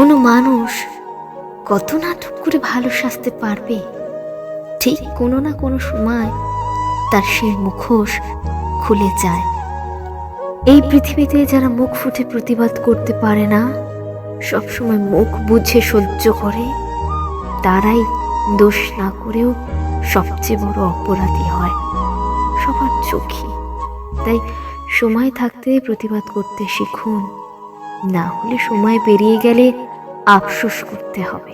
কোনো মানুষ কত নাটক করে ভালো সাজতে পারবে, ঠিক কোনো না কোনো সময় তার সেই মুখোশ খুলে যায়। এই পৃথিবীতে যারা মুখ ফুটে প্রতিবাদ করতে পারে না, সবসময় মুখ বুঝে সহ্য করে, তারাই দোষ না করেও সবচেয়ে বড় অপরাধী হয় সবার চোখে। তাই সময় থাকতে প্রতিবাদ করতে শিখুন, না হলে সময় পেরিয়ে গেলে আফসোস করতে হবে।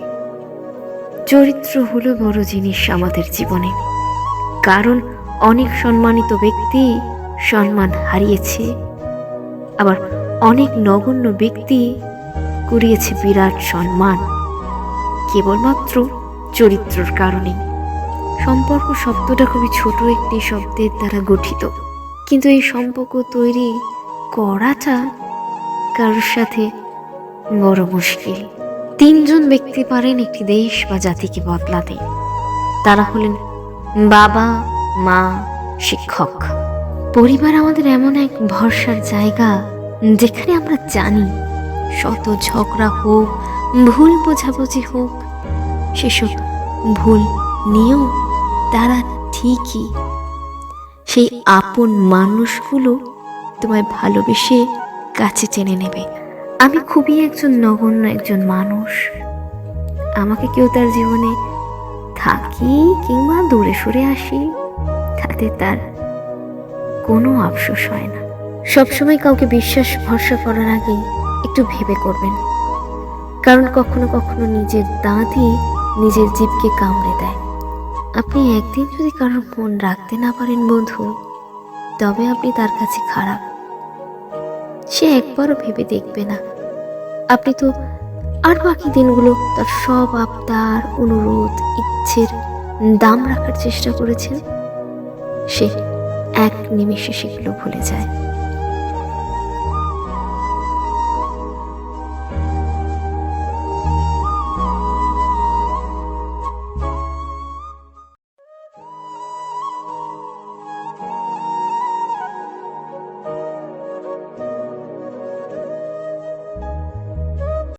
চরিত্র হলো বড় জিনিস আমাদের জীবনে, কারণ অনেক সম্মানিত ব্যক্তি সম্মান হারিয়েছে, আবার অনেক নগণ্য ব্যক্তি কুড়িয়েছে বিরাট সম্মান কেবলমাত্র চরিত্রের কারণে। সম্পর্ক শব্দটা খুবই ছোট একটি শব্দের দ্বারা গঠিত, কিন্তু এই সম্পর্ক তৈরি করাটা কারোর সাথে বড় মুশকিল। তিনজন ব্যক্তি পারেন একটি দেশ বা জাতিকে বদলাতে, তারা হলেন বাবা, মা, শিক্ষক। পরিবার আমাদের এমন এক ভরসার জায়গা, যেখানে আমরা জানি শত ঝগড়া হোক, ভুল বোঝাবুঝি হোক, সেসব ভুল নিয়েও তারা ঠিকই সেই আপন মানুষগুলো তোমায় ভালোবেসে কাছে টেনে নেবে। আমি খুবই একজন নগণ্য একজন মানুষ, আমাকে কেউ তার জীবনে থাকি কিংবা দূরে সরে আসি, তাতে তার কোনো আফসোস হয় না। সবসময় কাউকে বিশ্বাস ভরসা করার আগে একটু ভেবে করবেন, কারণ কখনো কখনো নিজের দাঁতই নিজের জিভকে কামড়ে দেয়। আপনি একদিন যদি কারোর মন রাখতে না পারেন বন্ধু, তবে আপনি তার কাছে খারাপ। সে একবারও ভেবে দেখবে না। আপনি তো আর বাকি দিনগুলো তার সব আবদার, অনুরোধ, ইচ্ছের দাম রাখার চেষ্টা করেছেন। সে এক নিমেষে সেগুলো ভুলে যায়।